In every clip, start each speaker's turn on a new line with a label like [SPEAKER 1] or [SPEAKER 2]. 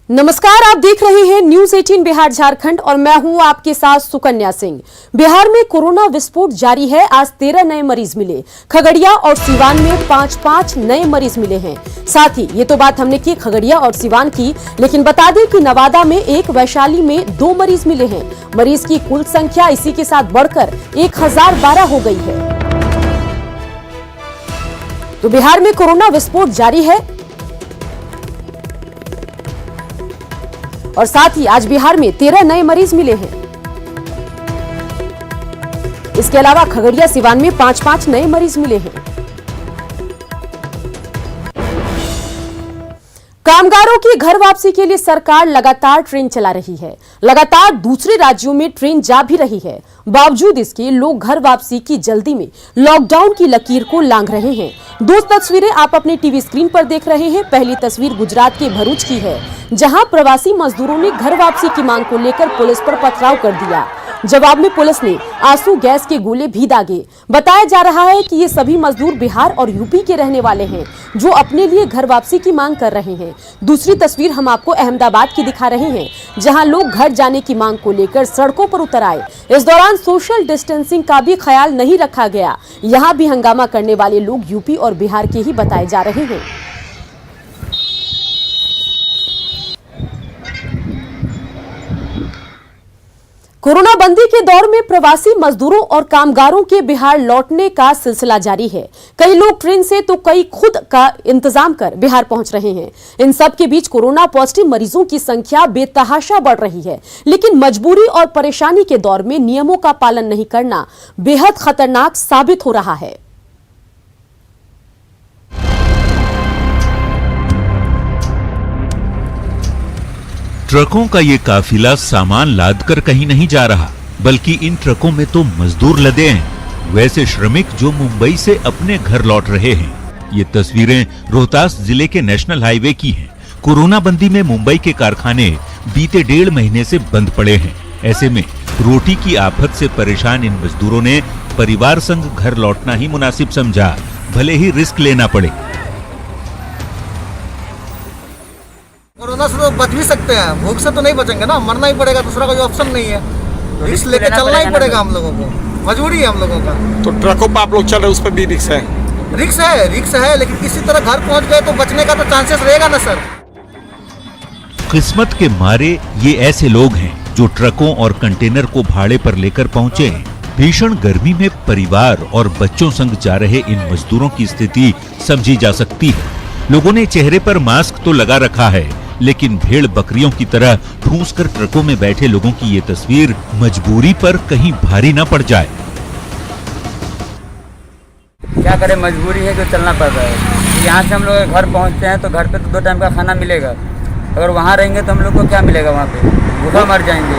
[SPEAKER 1] नमस्कार, आप देख रहे हैं न्यूज 18 बिहार झारखंड और मैं हूं आपके साथ सुकन्या सिंह। बिहार में कोरोना विस्फोट जारी है। आज 13 नए मरीज मिले। खगड़िया और सिवान में 5-5 नए मरीज मिले हैं। साथ ही ये तो बात हमने की खगड़िया और सिवान की, लेकिन बता दें कि नवादा में 1, वैशाली में 2 मरीज मिले हैं। मरीज की कुल संख्या इसी के साथ बढ़कर 1012 हो गई है। तो बिहार में कोरोना विस्फोट जारी है और साथ ही आज बिहार में 13 नए मरीज मिले हैं। इसके अलावा खगड़िया सिवान में 5-5 नए मरीज मिले हैं। कामगारों की घर वापसी के लिए सरकार लगातार ट्रेन चला रही है। लगातार दूसरे राज्यों में ट्रेन जा भी रही है। बावजूद इसके लोग घर वापसी की जल्दी में लॉकडाउन की लकीर को लांघ रहे हैं। 2 तस्वीरें आप अपने टीवी स्क्रीन पर देख रहे हैं। पहली तस्वीर गुजरात के भरूच की है, जहां प्रवासी मजदूरों ने घर वापसी की मांग को लेकर पुलिस पर पथराव कर दिया। जवाब में पुलिस ने आंसू गैस के गोले भी दागे। बताया जा रहा है कि ये सभी मजदूर बिहार और यूपी के रहने वाले हैं, जो अपने लिए घर वापसी की मांग कर रहे हैं। दूसरी तस्वीर हम आपको अहमदाबाद की दिखा रहे हैं, जहां लोग घर जाने की मांग को लेकर सड़कों पर उतर आए। इस दौरान सोशल डिस्टेंसिंग का भी ख्याल नहीं रखा गया। यहाँ भी हंगामा करने वाले लोग यूपी और बिहार के ही बताए जा रहे हैं। कोरोना बंदी के दौर में प्रवासी मजदूरों और कामगारों के बिहार लौटने का सिलसिला जारी है। कई लोग ट्रेन से तो कई खुद का इंतजाम कर बिहार पहुंच रहे हैं। इन सब के बीच कोरोना पॉजिटिव मरीजों की संख्या बेतहाशा बढ़ रही है, लेकिन मजबूरी और परेशानी के दौर में नियमों का पालन नहीं करना बेहद खतरनाक साबित हो रहा है।
[SPEAKER 2] ट्रकों का ये काफिला सामान लादकर कहीं नहीं जा रहा, बल्कि इन ट्रकों में तो मजदूर लदे हैं, वैसे श्रमिक जो मुंबई से अपने घर लौट रहे हैं। ये तस्वीरें रोहतास जिले के नेशनल हाईवे की हैं। कोरोना बंदी में मुंबई के कारखाने बीते 1.5 महीने से बंद पड़े हैं। ऐसे में रोटी की आफत से परेशान इन मजदूरों ने परिवार संग घर लौटना ही मुनासिब समझा, भले ही रिस्क लेना पड़े।
[SPEAKER 3] कोरोना से तो बच भी सकते हैं, भूख से तो नहीं बचेंगे ना, मरना ही पड़ेगा, दूसरा कोई ऑप्शन नहीं है। रिस्क लेके चलना ही पड़ेगा हम लोगों को, मजबूरी है हम लोगों का।
[SPEAKER 4] तो ट्रकों पर आप लोग चल रहे, उस पर भी रिस्क है?
[SPEAKER 3] रिस्क है, लेकिन किसी तरह घर पहुंच गए तो बचने का तो चांसेस रहेगा ना सर।
[SPEAKER 2] किस्मत के मारे ये ऐसे लोग हैं जो ट्रकों और कंटेनर को भाड़े पर लेकर पहुंचे हैं। भीषण गर्मी में परिवार और बच्चों संग जा रहे इन मजदूरों की स्थिति समझी जा सकती है। लोगों ने चेहरे पर मास्क तो लगा रखा है, लेकिन भेड़ बकरियों की तरह ठूंस कर ट्रकों में बैठे लोगों की ये तस्वीर मजबूरी पर कहीं भारी न पड़ जाए।
[SPEAKER 5] क्या करें, मजबूरी है जो चलना पड़ रहा है। यहाँ से हम लोग घर पहुँचते हैं तो घर पे तो 2 टाइम का खाना मिलेगा, अगर वहाँ रहेंगे तो हम लोग को क्या मिलेगा, वहाँ पे भूखा मर जाएंगे।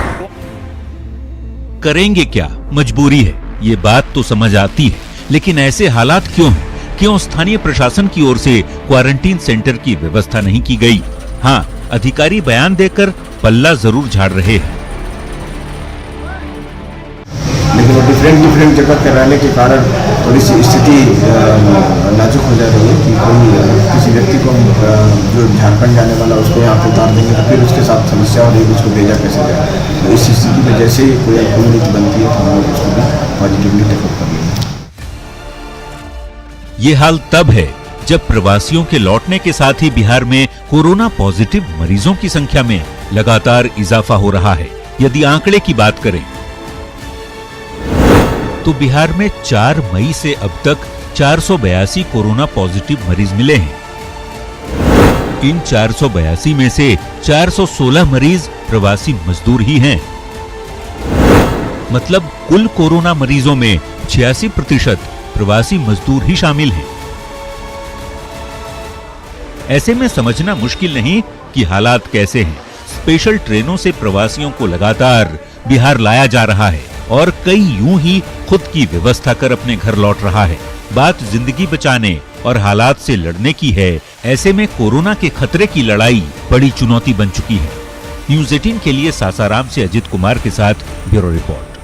[SPEAKER 2] करेंगे क्या, मजबूरी है, ये बात तो समझ आती है, लेकिन ऐसे हालात क्यों हैं? क्यों स्थानीय प्रशासन की ओर से क्वारंटीन सेंटर की व्यवस्था नहीं की गई? हाँ, अधिकारी बयान देकर पल्ला जरूर झाड़ रहे हैं,
[SPEAKER 6] लेकिन वो डिफरेंट जगह पे रहने के कारण थोड़ी सी स्थिति नाजुक हो जा रही है कि कोई किसी व्यक्ति को जो झारखंड जाने वाला उसको यहाँ पे उतार देंगे तो फिर उसके साथ समस्या हो रही है, उसको भेजा कैसे जाए। तो इस स्थिति में जैसे ही कोई कम्युनिटी बनती है तो हम लोग उसको भी पॉजिटिवली टेकअप कर लेंगे।
[SPEAKER 2] ये हाल तब है जब प्रवासियों के लौटने के साथ ही बिहार में कोरोना पॉजिटिव मरीजों की संख्या में लगातार इजाफा हो रहा है। यदि आंकड़े की बात करें तो बिहार में 4 मई से अब तक 482 कोरोना पॉजिटिव मरीज मिले हैं। इन 482 में से 416 मरीज प्रवासी मजदूर ही हैं। मतलब कुल कोरोना मरीजों में 86% प्रवासी मजदूर ही शामिल हैं। ऐसे में समझना मुश्किल नहीं कि हालात कैसे हैं। स्पेशल ट्रेनों से प्रवासियों को लगातार बिहार लाया जा रहा है और कई यूं ही खुद की व्यवस्था कर अपने घर लौट रहा है। बात जिंदगी बचाने और हालात से लड़ने की है। ऐसे में कोरोना के खतरे की लड़ाई बड़ी चुनौती बन चुकी है। न्यूज 18 के लिए सासाराम से अजित कुमार के साथ ब्यूरो रिपोर्ट।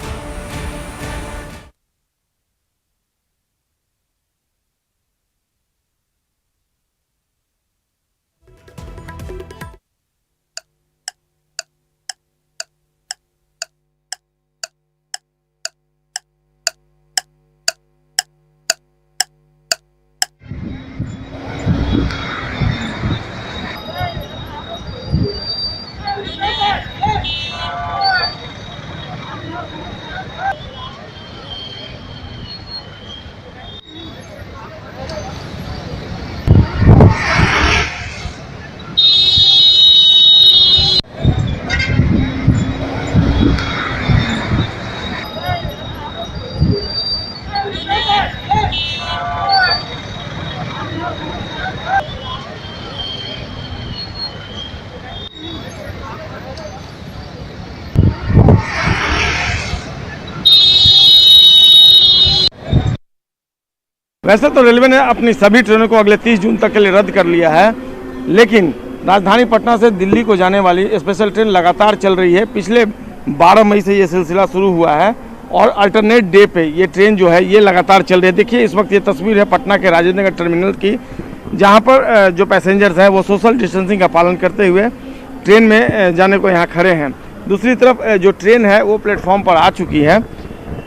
[SPEAKER 4] वैसे तो रेलवे ने अपनी सभी ट्रेनों को अगले 30 जून तक के लिए रद्द कर लिया है, लेकिन राजधानी पटना से दिल्ली को जाने वाली स्पेशल ट्रेन लगातार चल रही है। पिछले 12 मई से ये सिलसिला शुरू हुआ है और अल्टरनेट डे पे ये ट्रेन जो है ये लगातार चल रही है। देखिए इस वक्त ये तस्वीर है पटना के राजेंद्र नगर टर्मिनल की, जहाँ पर जो पैसेंजर्स हैं वो सोशल डिस्टेंसिंग का पालन करते हुए ट्रेन में जाने को यहाँ खड़े हैं। दूसरी तरफ जो ट्रेन है वो प्लेटफॉर्म पर आ चुकी है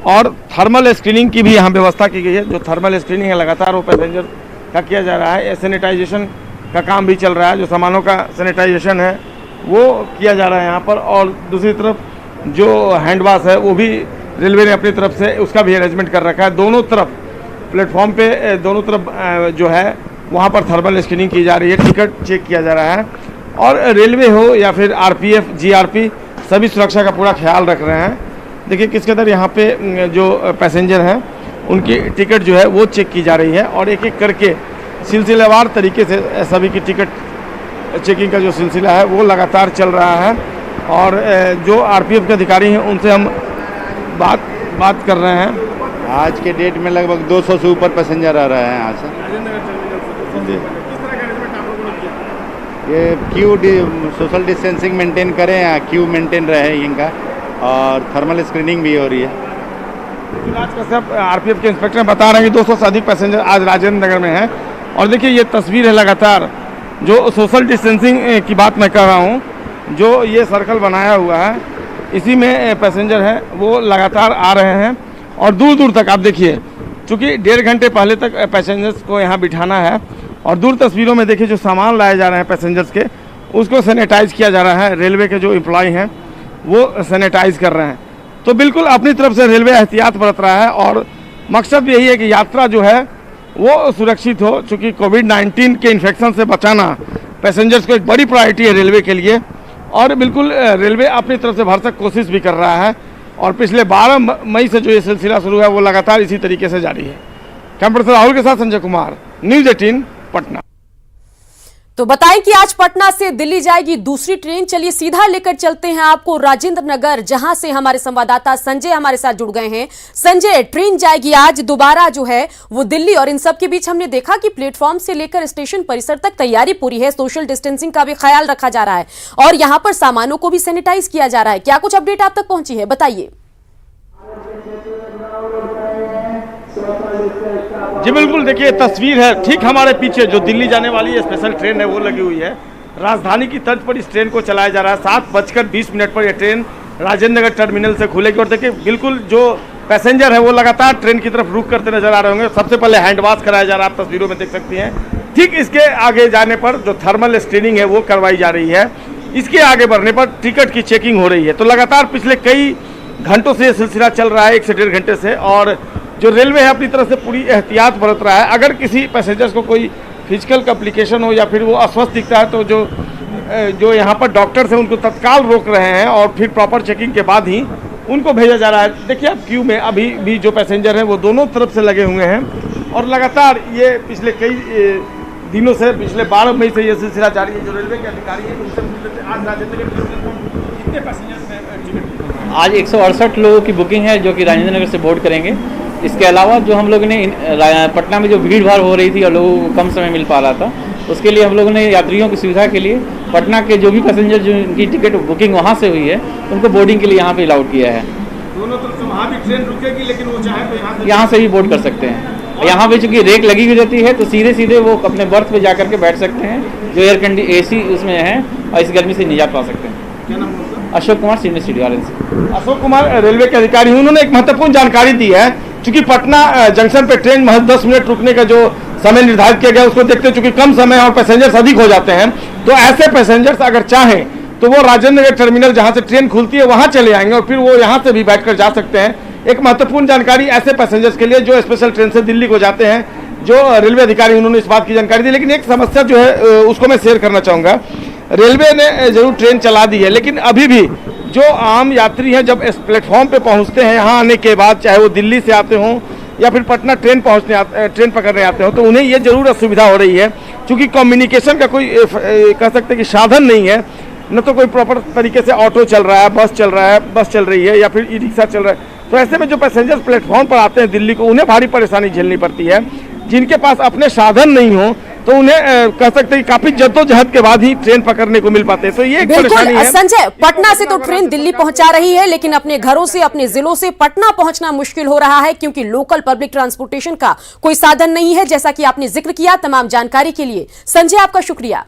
[SPEAKER 4] और थर्मल स्क्रीनिंग की भी यहाँ व्यवस्था की गई है। जो थर्मल स्क्रीनिंग है लगातार वो पैसेंजर का किया जा रहा है। सैनिटाइजेशन का काम भी चल रहा है, जो सामानों का सैनिटाइजेशन है वो किया जा रहा है यहाँ पर। और दूसरी तरफ जो हैंड वाश है वो भी रेलवे ने अपनी तरफ से उसका भी अरेंजमेंट कर रखा है। दोनों तरफ प्लेटफॉर्म पे दोनों तरफ जो है वहाँ पर थर्मल स्क्रीनिंग की जा रही है, टिकट चेक किया जा रहा है और रेलवे हो या फिर आरपीएफ, जीआरपी सभी सुरक्षा का पूरा ख्याल रख रहे हैं। देखिए किस कदर यहाँ पे जो पैसेंजर हैं उनकी टिकट जो है वो चेक की जा रही है और एक एक करके सिलसिलेवार तरीके से सभी की टिकट चेकिंग का जो सिलसिला है वो लगातार चल रहा है। और जो आरपीएफ के अधिकारी हैं उनसे हम बात कर रहे हैं।
[SPEAKER 7] आज के डेट में लगभग 200 से ऊपर पैसेंजर आ रहे हैं यहाँ से। ये क्यू सोशल डिस्टेंसिंग मेंटेन करें या क्यू मेंटेन रहे इनका, और थर्मल स्क्रीनिंग भी हो रही है।
[SPEAKER 4] आरपीएफ के इंस्पेक्टर बता रहे हैं कि 200 से अधिक पैसेंजर आज राजेंद्र नगर में हैं। और देखिए ये तस्वीर है लगातार जो सोशल डिस्टेंसिंग की बात मैं कर रहा हूँ, जो ये सर्कल बनाया हुआ है इसी में पैसेंजर हैं वो लगातार आ रहे हैं और दूर दूर तक आप देखिए, चूँकि 1.5 घंटे पहले तक पैसेंजर्स को यहाँ बिठाना है और दूर तस्वीरों में देखिए जो सामान लाए जा रहे हैं पैसेंजर्स के उसको सैनिटाइज किया जा रहा है। रेलवे के जो एम्प्लॉय हैं वो सैनिटाइज कर रहे हैं। तो बिल्कुल अपनी तरफ से रेलवे एहतियात बरत रहा है और मकसद यही है कि यात्रा जो है वो सुरक्षित हो। चूँकि कोविड-19 के इन्फेक्शन से बचाना पैसेंजर्स को एक बड़ी प्रायोरिटी है रेलवे के लिए और बिल्कुल रेलवे अपनी तरफ से भरसक कोशिश भी कर रहा है। और पिछले 12 मई से जो ये सिलसिला शुरू है वो लगातार इसी तरीके से जारी है। कैमरा पर्सन राहुल के साथ संजय कुमार, न्यूज़ 18 पटना।
[SPEAKER 1] तो बताएं कि आज पटना से दिल्ली जाएगी दूसरी ट्रेन। चलिए सीधा लेकर चलते हैं आपको राजेंद्र नगर, जहां से हमारे संवाददाता संजय हमारे साथ जुड़ गए हैं। संजय, ट्रेन जाएगी आज दोबारा जो है वो दिल्ली और इन सब के बीच हमने देखा कि प्लेटफॉर्म से लेकर स्टेशन परिसर तक तैयारी पूरी है, सोशल डिस्टेंसिंग का भी ख्याल रखा जा रहा है और यहाँ पर सामानों को भी सैनिटाइज किया जा रहा है। क्या कुछ अपडेट आप तक पहुंची है, बताइए।
[SPEAKER 4] जी बिल्कुल, देखिए तस्वीर है ठीक हमारे पीछे जो दिल्ली जाने वाली स्पेशल ट्रेन है वो लगी हुई है। राजधानी की तर्ज पर इस ट्रेन को चलाया जा रहा है। 7:20 पर यह ट्रेन राजेंद्र नगर टर्मिनल से खुलेगी और देखिए बिल्कुल जो पैसेंजर है वो लगातार ट्रेन की तरफ रुख करते नजर आ रहे होंगे। सबसे पहले हैंड वॉश कराया जा रहा है, आप तस्वीरों में देख सकती हैं। ठीक इसके आगे जाने पर जो थर्मल स्क्रीनिंग है वो करवाई जा रही है। इसके आगे बढ़ने पर टिकट की चेकिंग हो रही है। तो लगातार पिछले कई घंटों से ये सिलसिला चल रहा है, 1 से 1.5 घंटे से। और जो रेलवे है अपनी तरफ से पूरी एहतियात बरत रहा है। अगर किसी पैसेंजर्स को कोई फिजिकल कॉम्प्लिकेशन हो या फिर वो अस्वस्थ दिखता है तो जो यहाँ पर डॉक्टर्स हैं उनको तत्काल रोक रहे हैं और फिर प्रॉपर चेकिंग के बाद ही उनको भेजा जा रहा है। देखिए अब क्यू में अभी भी जो पैसेंजर हैं वो दोनों तरफ से लगे हुए हैं और लगातार ये पिछले कई दिनों से, पिछले 12 मई से ये सिलसिला जारी है। जो रेलवे के अधिकारी हैं उनसे आज राजेंद्र कितने पैसेंजर्स हैं?
[SPEAKER 8] आज 168 लोगों की बुकिंग है जो कि राजेंद्र नगर से बोर्ड करेंगे। इसके अलावा जो हम लोगों ने पटना में जो भीड़ भाड़ हो रही थी और लोगों को कम समय मिल पा रहा था, उसके लिए हम लोगों ने यात्रियों की सुविधा के लिए पटना के जो भी पैसेंजर जिनकी टिकट बुकिंग वहाँ से हुई है उनको बोर्डिंग के लिए यहाँ पे अलाउड किया है।
[SPEAKER 4] दोनों तरफ से वहाँ भी ट्रेन रुकेगी, लेकिन वो चाहे तो
[SPEAKER 8] यहाँ से भी बोर्ड कर सकते हैं। यहाँ पे चूँकि रेक लगी हुई रहती है तो सीधे वो अपने बर्थ पे जा करके बैठ सकते हैं, जो AC उसमें है और इस गर्मी से निजात पा सकते हैं।
[SPEAKER 4] क्या नाम है?
[SPEAKER 8] Ashok Kumar, senior studio.
[SPEAKER 4] Ashok Kumar railway के अधिकारी, उन्होंने एक महत्वपूर्ण जानकारी दी है। चूंकि पटना जंक्शन पे ट्रेन महज 10 मिनट रुकने का जो समय निर्धारित किया गया उसको देखते चूंकि कम समय और पैसेंजर्स अधिक हो जाते हैं, तो ऐसे पैसेंजर्स अगर चाहें तो वो राजेंद्र नगर टर्मिनल जहां से ट्रेन खुलती है वहां चले आएंगे और फिर वो यहां से भी बैठकर जा सकते हैं। एक महत्वपूर्ण जानकारी ऐसे पैसेंजर्स के लिए जो स्पेशल ट्रेन से दिल्ली को जाते हैं, जो रेलवे अधिकारी उन्होंने इस बात की जानकारी दी। लेकिन एक समस्या जो है उसको मैं शेयर करना चाहूँगा। रेलवे ने जरूर ट्रेन चला दी है, लेकिन अभी भी जो आम यात्री हैं जब इस प्लेटफॉर्म पे पहुंचते हैं यहाँ आने के बाद, चाहे वो दिल्ली से आते हों या फिर पटना ट्रेन पकड़ने आते हो, तो उन्हें ये जरूर असुविधा हो रही है। क्योंकि कम्युनिकेशन का कोई कह सकते हैं कि साधन नहीं है, न तो कोई प्रॉपर तरीके से ऑटो चल रहा है, बस चल रही है या फिर ई रिक्शा चल रहा है। तो ऐसे में जो पैसेंजर्स प्लेटफॉर्म पर आते हैं दिल्ली को, उन्हें भारी परेशानी झेलनी पड़ती है। जिनके पास अपने साधन नहीं हो तो उन्हें कह सकते हैं काफी जद्दोजहद के बाद ही ट्रेन पकड़ने को मिल पाते हैं। तो ये एक परेशानी
[SPEAKER 1] बिल्कुल
[SPEAKER 4] है।
[SPEAKER 1] संजय, पटना से तो ट्रेन दिल्ली पहुंचा रही है, लेकिन अपने घरों से, अपने जिलों से पटना पहुंचना मुश्किल हो रहा है क्योंकि लोकल पब्लिक ट्रांसपोर्टेशन का कोई साधन नहीं है, जैसा कि आपने जिक्र किया। तमाम जानकारी के लिए संजय आपका शुक्रिया।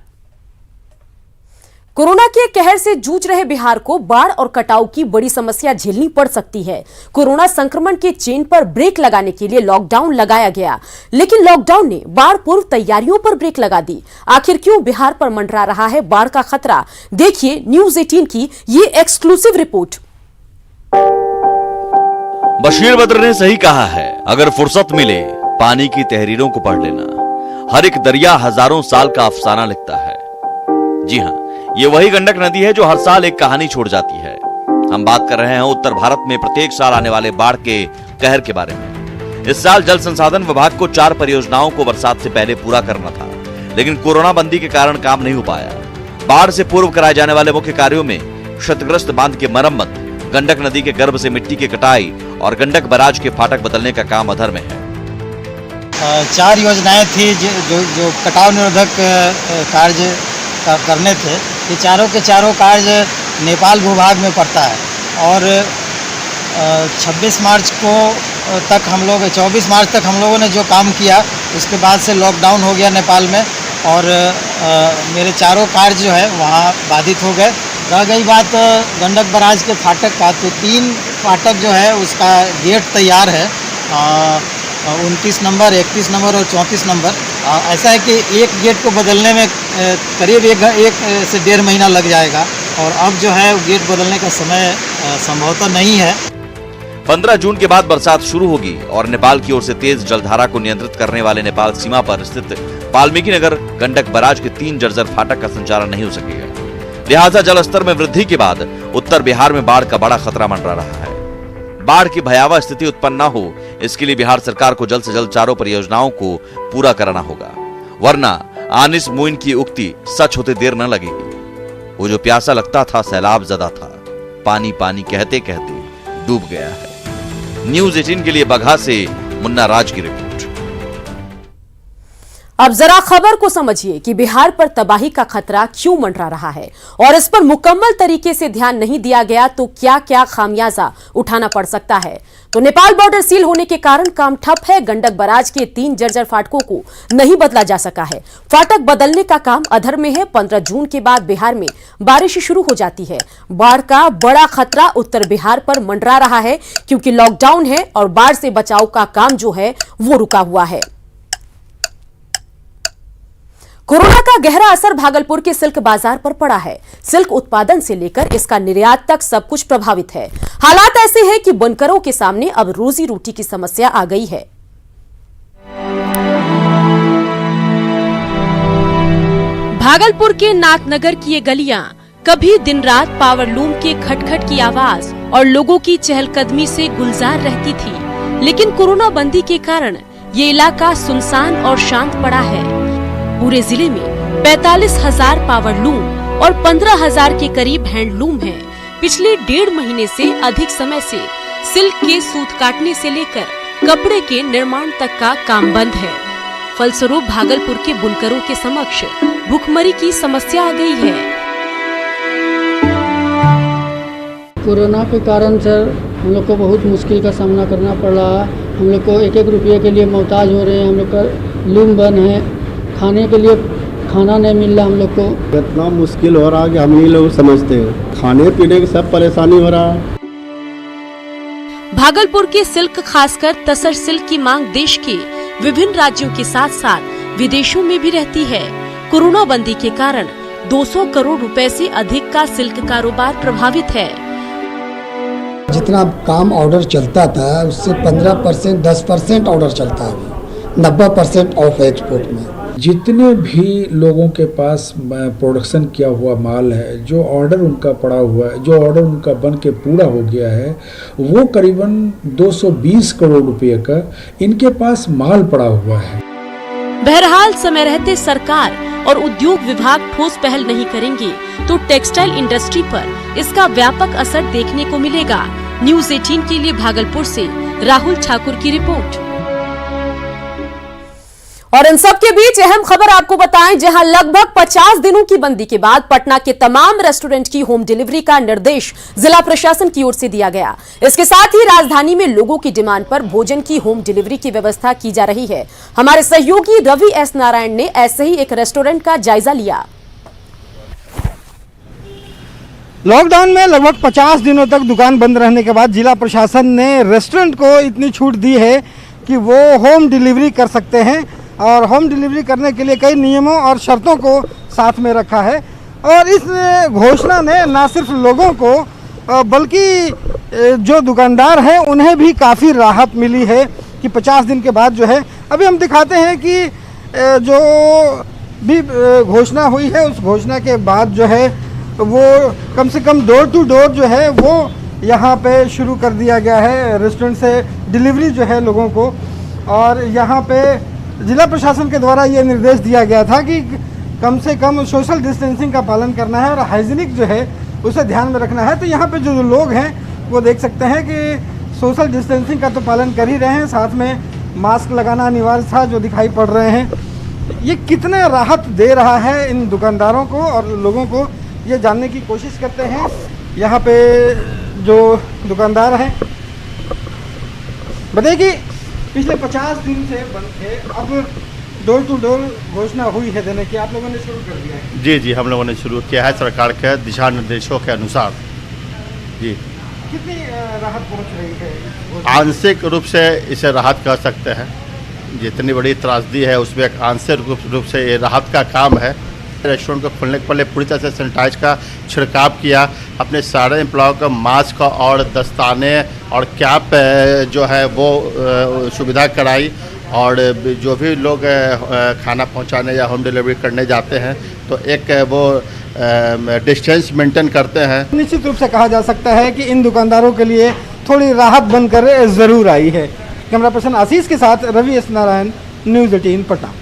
[SPEAKER 1] कोरोना के कहर से जूझ रहे बिहार को बाढ़ और कटाव की बड़ी समस्या झेलनी पड़ सकती है। कोरोना संक्रमण के चेन पर ब्रेक लगाने के लिए लॉकडाउन लगाया गया, लेकिन लॉकडाउन ने बाढ़ पूर्व तैयारियों पर ब्रेक लगा दी। आखिर क्यों बिहार पर मंडरा रहा है बाढ़ का खतरा? देखिए न्यूज़ 18 की ये एक्सक्लूसिव रिपोर्ट।
[SPEAKER 9] बशीर बद्र ने सही कहा है, अगर फुर्सत मिले पानी की तहरीरों को पढ़ लेना। हर एक दरिया हजारों साल का अफसाना लिखता है। जी हाँ, ये वही गंडक नदी है जो हर साल एक कहानी छोड़ जाती है। हम बात कर रहे हैं उत्तर भारत में प्रत्येक साल आने वाले बाढ़ के कहर के बारे में। इस साल जल संसाधन विभाग को 4 परियोजनाओं को बरसात से पहले पूरा करना था, लेकिन कोरोना बंदी के कारण काम नहीं हो पाया। बाढ़ से पूर्व कराए जाने वाले मुख्य कार्यों में क्षतिग्रस्त बांध की मरम्मत, गंडक नदी के गर्भ से मिट्टी की कटाई और गंडक बराज के फाटक बदलने का काम अधर में है।
[SPEAKER 3] 4 योजनाएं थी जो कटाव निरोधक कार्य करने थे। ये चारों के चारों कार्य नेपाल भूभाग में पड़ता है और 26 मार्च को तक हम लोग 24 मार्च तक हम लोगों ने जो काम किया, उसके बाद से लॉकडाउन हो गया नेपाल में और मेरे चारों कार्य जो है वहाँ बाधित हो गए। रह गई बात गंडक बराज के फाटक का, तो 3 फाटक जो है उसका गेट तैयार है, 29 नंबर, 31 नंबर और 34 नंबर। ऐसा है कि एक गेट को बदलने में करीब 1 से 1.5 महीना लग जाएगा और अब जो है गेट बदलने का समय संभवतः नहीं है।
[SPEAKER 9] 15 जून के बाद बरसात शुरू होगी और नेपाल की ओर से तेज जलधारा को नियंत्रित करने वाले नेपाल सीमा पर स्थित वाल्मीकि नगर गंडक बराज के 3 जर्जर फाटक का संचालन नहीं हो सकेगा। लिहाजा जल स्तर में वृद्धि के बाद उत्तर बिहार में बाढ़ का बड़ा खतरा मंडरा रहा है। बाढ़ की भयावह स्थिति उत्पन्न न हो, इसके लिए बिहार सरकार को जल्द से जल्द 4 परियोजनाओं को पूरा कराना होगा, वरना आनिस मुइन की उक्ति सच होते देर न लगेगी। वो जो प्यासा लगता था सैलाब ज़दा था, पानी पानी कहते कहते डूब गया है। न्यूज़ 18 के लिए बगहा से मुन्ना राज की रिपोर्ट।
[SPEAKER 1] अब जरा खबर को समझिए कि बिहार पर तबाही का खतरा क्यों मंडरा रहा है और इस पर मुकम्मल तरीके से ध्यान नहीं दिया गया तो क्या क्या खामियाजा उठाना पड़ सकता है। तो नेपाल बॉर्डर सील होने के कारण काम ठप है। गंडक बराज के 3 जर्जर फाटकों को नहीं बदला जा सका है। फाटक बदलने का काम अधर में है। 15 जून के बाद बिहार में बारिश शुरू हो जाती है। बाढ़ का बड़ा खतरा उत्तर बिहार पर मंडरा रहा है क्योंकि लॉकडाउन है और बाढ़ से बचाव का काम जो है वो रुका हुआ है। कोरोना का गहरा असर भागलपुर के सिल्क बाजार पर पड़ा है। सिल्क उत्पादन से लेकर इसका निर्यात तक सब कुछ प्रभावित है। हालात ऐसे हैं कि बुनकरों के सामने अब रोजी रोटी की समस्या आ गई है। भागलपुर के नाथनगर की ये गलियां कभी दिन रात पावरलूम के खटखट की आवाज और लोगों की चहलकदमी से गुलजार रहती थी, लेकिन कोरोना बंदी के कारण ये इलाका सुनसान और शांत पड़ा है। पूरे जिले में 45,000 पावरलूम और 15,000 के करीब हैंडलूम हैं। पिछले 1.5 महीने से अधिक समय से सिल्क के सूत काटने से लेकर कपड़े के निर्माण तक का काम बंद है। फलस्वरूप भागलपुर के बुनकरों के समक्ष भूखमरी की समस्या आ गई है।
[SPEAKER 10] कोरोना के कारण सर हम लोग को बहुत मुश्किल का सामना करना पड़ रहा है। हम लोग को 1-1 रुपये के लिए मोहताज हो रहे हैं। हम लोग का लूम बंद है, खाने के लिए खाना नहीं मिल रहा हम लोग को।
[SPEAKER 11] इतना मुश्किल हो रहा है कि हम ही लोग समझते हैं, खाने पीने की सब परेशानी हो रहा है।
[SPEAKER 1] भागलपुर के सिल्क, खासकर तसर सिल्क की मांग देश के विभिन्न राज्यों के साथ साथ विदेशों में भी रहती है। कोरोना बंदी के कारण 200 करोड़ रुपए से अधिक का सिल्क कारोबार प्रभावित है।
[SPEAKER 12] जितना काम ऑर्डर चलता था उससे 15%, 10% ऑर्डर चलता है। 90% ऑफ एक्सपोर्ट में
[SPEAKER 13] जितने भी लोगों के पास प्रोडक्शन किया हुआ माल है, जो ऑर्डर उनका पड़ा हुआ है, जो ऑर्डर उनका बन के पूरा हो गया है, वो करीबन 220 करोड़ रुपए का इनके पास माल पड़ा हुआ है।
[SPEAKER 1] बहरहाल समय रहते सरकार और उद्योग विभाग ठोस पहल नहीं करेंगे तो टेक्सटाइल इंडस्ट्री पर इसका व्यापक असर देखने को मिलेगा। न्यूज़ 18 के लिए भागलपुर से राहुल ठाकुर की रिपोर्ट। और इन सब के बीच अहम खबर आपको बताएं, जहां लगभग 50 दिनों की बंदी के बाद पटना के तमाम रेस्टोरेंट की होम डिलीवरी का निर्देश जिला प्रशासन की ओर से दिया गया। इसके साथ ही राजधानी में लोगों की डिमांड पर भोजन की होम डिलीवरी की व्यवस्था की जा रही है। हमारे सहयोगी रवि एस नारायण ने ऐसे ही एक रेस्टोरेंट का जायजा लिया।
[SPEAKER 4] लॉकडाउन में लगभग 50 दिनों तक दुकान बंद रहने के बाद जिला प्रशासन ने रेस्टोरेंट को इतनी छूट दी है कि वो होम डिलीवरी कर सकते हैं और होम डिलीवरी करने के लिए कई नियमों और शर्तों को साथ में रखा है। और इस घोषणा ने न सिर्फ लोगों को बल्कि जो दुकानदार हैं उन्हें भी काफ़ी राहत मिली है कि 50 दिन के बाद जो है, अभी हम दिखाते हैं कि जो भी घोषणा हुई है उस घोषणा के बाद जो है वो कम से कम डोर टू डोर जो है वो यहाँ पे शुरू कर दिया गया है, रेस्टोरेंट से डिलीवरी जो है लोगों को। और यहाँ पे जिला प्रशासन के द्वारा ये निर्देश दिया गया था कि कम से कम सोशल डिस्टेंसिंग का पालन करना है और हाइजीनिक जो है उसे ध्यान में रखना है। तो यहाँ पे जो लोग हैं वो देख सकते हैं कि सोशल डिस्टेंसिंग का तो पालन कर ही रहे हैं, साथ में मास्क लगाना अनिवार्य था जो दिखाई पड़ रहे हैं। ये कितना राहत दे रहा है इन दुकानदारों को और लोगों को, ये जानने की कोशिश करते हैं। यहाँ पे जो दुकानदार हैं बताइए कि पिछले 50 दिन से बंद थे, अब डोर टू डोर घोषणा हुई है देने की, आप लोगों ने शुरू कर दिया है?
[SPEAKER 7] जी हम लोगों ने शुरू किया है सरकार के दिशा निर्देशों के अनुसार। जी
[SPEAKER 4] कितनी राहत पहुंच रही है?
[SPEAKER 7] आंशिक रूप से इसे राहत कह सकते हैं। जितनी बड़ी त्रासदी है उसमें एक आंशिक रूप से ये राहत का काम है। रेस्टोरेंट को खोलने के पहले पूरी तरह से सैनिटाइज का छिड़काव किया, अपने सारे एम्प्लॉय को मास्क और दस्ताने और कैप जो है वो सुविधा कराई। और जो भी लोग खाना पहुंचाने या होम डिलीवरी करने जाते हैं तो एक वो डिस्टेंस मेंटेन करते हैं।
[SPEAKER 4] निश्चित रूप से कहा जा सकता है कि इन दुकानदारों के लिए थोड़ी राहत बनकर ज़रूर आई है। कैमरा पर्सन आशीष के साथ Ravi S Narayan, News 18 Patna.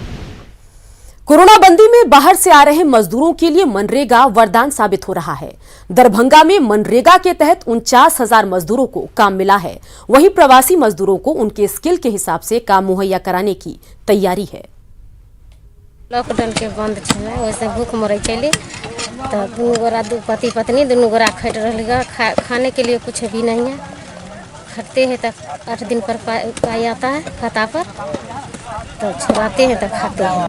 [SPEAKER 1] Corona बंदी में बाहर से आ रहे मजदूरों के लिए मनरेगा वरदान साबित हो रहा है। दरभंगा में मनरेगा के तहत 49,000 मजदूरों को काम मिला है। वहीं प्रवासी मजदूरों को उनके स्किल के हिसाब से काम मुहैया कराने की तैयारी है।
[SPEAKER 14] लॉकडाउन के बंद छे, वैसे भूख मरे चली तो दुनू गोरा दू पति पत्नी दुनू गोरा खट रहा, खाने के लिए कुछ भी नहीं है। खटते हैं तो 8 दिन पर पाई आता है खाता पर, तो छुड़ाते हैं तो खाते हैं।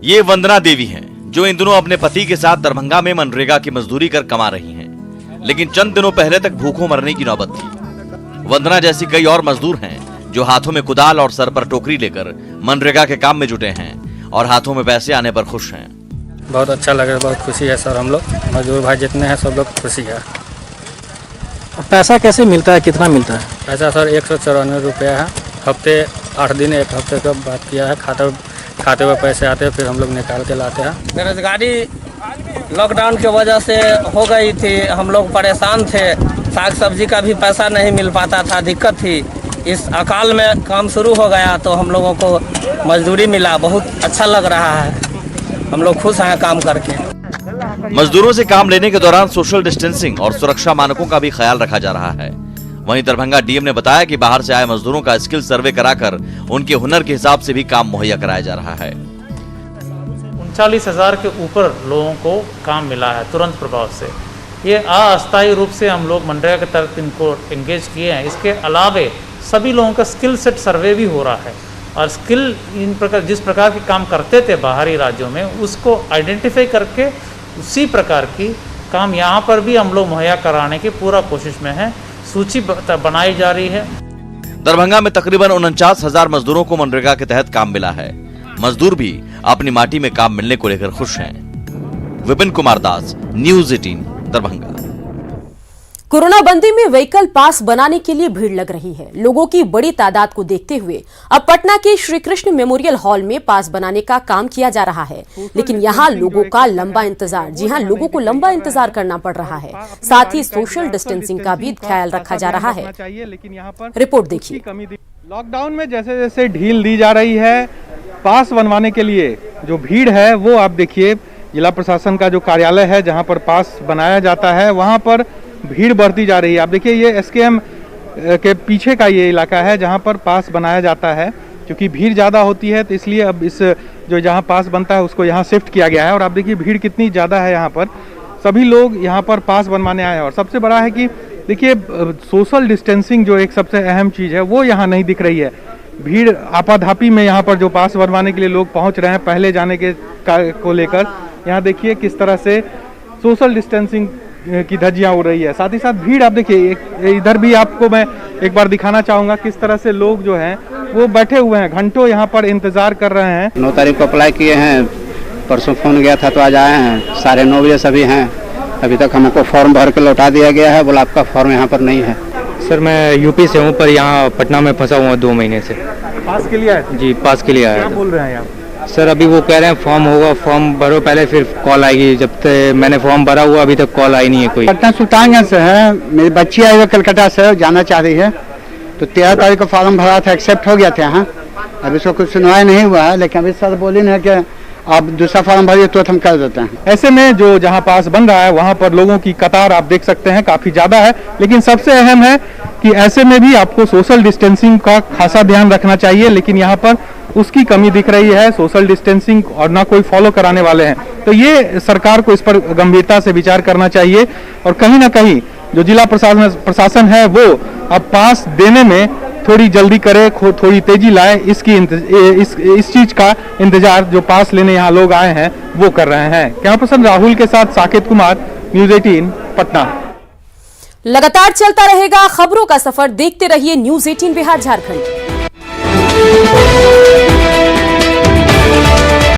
[SPEAKER 9] ये वंदना देवी हैं, जो इन दिनों अपने पति के साथ दरभंगा में मनरेगा की मजदूरी कर कमा रही हैं। लेकिन चंद दिनों पहले तक भूखों मरने की नौबत थी। वंदना जैसी कई और मजदूर हैं जो हाथों में कुदाल और सर पर टोकरी लेकर मनरेगा के काम में जुटे हैं और हाथों में पैसे आने पर खुश हैं।
[SPEAKER 15] बहुत अच्छा लग रहा है, बहुत खुशी है सर। हम लोग मजदूर भाई जितने हैं सब लोग खुशी है।
[SPEAKER 16] पैसा कैसे मिलता है, कितना मिलता है?
[SPEAKER 15] पैसा सर 194 रुपया है। हफ्ते 8 दिन 1 हफ्ते का बात किया है। खाते हुए पैसे आते हैं, फिर हम लोग निकाल के लाते हैं।
[SPEAKER 17] बेरोजगारी लॉकडाउन की वजह से हो गई थी, हम लोग परेशान थे। साग सब्जी का भी पैसा नहीं मिल पाता था, दिक्कत थी। इस अकाल में काम शुरू हो गया तो हम लोगों को मजदूरी मिला, बहुत अच्छा लग रहा है। हम लोग खुश हैं काम करके।
[SPEAKER 9] मजदूरों से काम लेने के दौरान सोशल डिस्टेंसिंग और सुरक्षा मानकों का भी ख्याल रखा जा रहा है। वहीं दरभंगा डीएम ने बताया कि बाहर से आए मजदूरों का स्किल सर्वे कराकर उनके हुनर के हिसाब से भी काम मुहैया कराया जा रहा है।
[SPEAKER 18] 39,000 के ऊपर लोगों को काम मिला है तुरंत प्रभाव से। ये अस्थायी रूप से हम लोग मनरेगा के तहत इनको एंगेज किए हैं। इसके अलावे सभी लोगों का स्किल सेट सर्वे भी हो रहा है और स्किल इन प्रकार जिस प्रकार के काम करते थे बाहरी राज्यों में उसको आइडेंटिफाई करके उसी प्रकार की काम यहाँ पर भी हम लोग मुहैया कराने की पूरा कोशिश में है। सूची बनाई जा रही है।
[SPEAKER 9] दरभंगा में तकरीबन 49,000 मजदूरों को मनरेगा के तहत काम मिला है। मजदूर भी अपनी माटी में काम मिलने को लेकर खुश हैं। विपिन कुमार दास, न्यूज़ 18 दरभंगा।
[SPEAKER 1] कोरोना बंदी में व्हीकल पास बनाने के लिए भीड़ लग रही है। लोगों की बड़ी तादाद को देखते हुए अब पटना के श्री कृष्ण मेमोरियल हॉल में पास बनाने का काम किया जा रहा है, लेकिन यहाँ लोगों का लंबा इंतजार, जी हाँ, लोगों को लंबा इंतजार करना पड़ रहा है। साथ ही सोशल डिस्टेंसिंग का भी ख्याल रखा जा रहा है। रिपोर्ट देखिए।
[SPEAKER 19] लॉकडाउन में जैसे जैसे ढील दी जा रही है, पास बनवाने के लिए जो भीड़ है वो आप देखिए, जिला प्रशासन का जो कार्यालय है जहाँ पर पास बनाया जाता है वहाँ पर भीड़ बढ़ती जा रही है। आप देखिए ये एसकेएम के पीछे का ये इलाका है जहाँ पर पास बनाया जाता है। क्योंकि भीड़ ज़्यादा होती है तो इसलिए अब इस जो जहाँ पास बनता है उसको यहाँ शिफ्ट किया गया है। और आप देखिए भीड़ कितनी ज़्यादा है यहाँ पर, सभी लोग यहाँ पर पास बनवाने आए हैं। और सबसे बड़ा है कि देखिए सोशल डिस्टेंसिंग जो एक सबसे अहम चीज़ है वो यहाँ नहीं दिख रही है। भीड़ आपाधापी में यहाँ पर जो पास बनवाने के लिए लोग पहुँच रहे हैं पहले जाने के को लेकर, यहाँ देखिए किस तरह से सोशल डिस्टेंसिंग की धज्जियाँ उड़ रही है। साथ ही साथ भीड़ आप देखिए इधर भी आपको मैं एक बार दिखाना चाहूँगा किस तरह से लोग जो हैं वो बैठे हुए हैं, घंटों यहाँ पर इंतज़ार कर रहे हैं।
[SPEAKER 20] 9 तारीख को अप्लाई किए हैं, परसों फ़ोन गया था तो आज आए हैं, 9:30 बजे सभी हैं। अभी तक हमको फॉर्म भर के लौटा दिया गया है, बोला आपका फॉर्म यहाँ पर नहीं है।
[SPEAKER 15] सर मैं यूपी से हूँ पर यहाँ पटना में फंसा हुआ 2 महीने से।
[SPEAKER 19] पास के लिए आए थे?
[SPEAKER 15] जी पास के लिए आया।
[SPEAKER 19] क्या बोल रहे हैं आप?
[SPEAKER 15] सर अभी वो कह रहे हैं फॉर्म होगा, फॉर्म भरो पहले फिर कॉल आएगी। जब तक मैंने फॉर्म भरा हुआ अभी तक कॉल आई नहीं है कोई।
[SPEAKER 12] पटना सुल्तानगंज से है, मेरी बच्ची आई है कलकत्ता से, जाना चाह रही है। तो 13 तारीख को फॉर्म भरा था, एक्सेप्ट हो गया था यहाँ। अभी इसको कुछ सुनवाई नहीं हुआ है, लेकिन अभी सर बोली ना कि आप दूसरा फॉर्म भरिए तो हम कर देते हैं।
[SPEAKER 19] ऐसे में जो जहां पास बन रहा है वहां पर लोगों की कतार आप देख सकते हैं काफ़ी ज़्यादा है। लेकिन सबसे अहम है कि ऐसे में भी आपको सोशल डिस्टेंसिंग का खासा ध्यान रखना चाहिए, लेकिन यहाँ पर उसकी कमी दिख रही है, सोशल डिस्टेंसिंग, और ना कोई फॉलो कराने वाले हैं। तो ये सरकार को इस पर गंभीरता से विचार करना चाहिए और कहीं ना कहीं जो जिला प्रशासन है वो अब पास देने में थोड़ी जल्दी करे, थोड़ी तेजी लाए, इस चीज का इंतजार जो पास लेने यहाँ लोग आए हैं वो कर रहे हैं। कैमरा पर्सन राहुल के साथ साकेत कुमार, न्यूज़ 18 पटना।
[SPEAKER 1] लगातार चलता रहेगा खबरों का सफर, देखते रहिए न्यूज़ 18 बिहार झारखंड।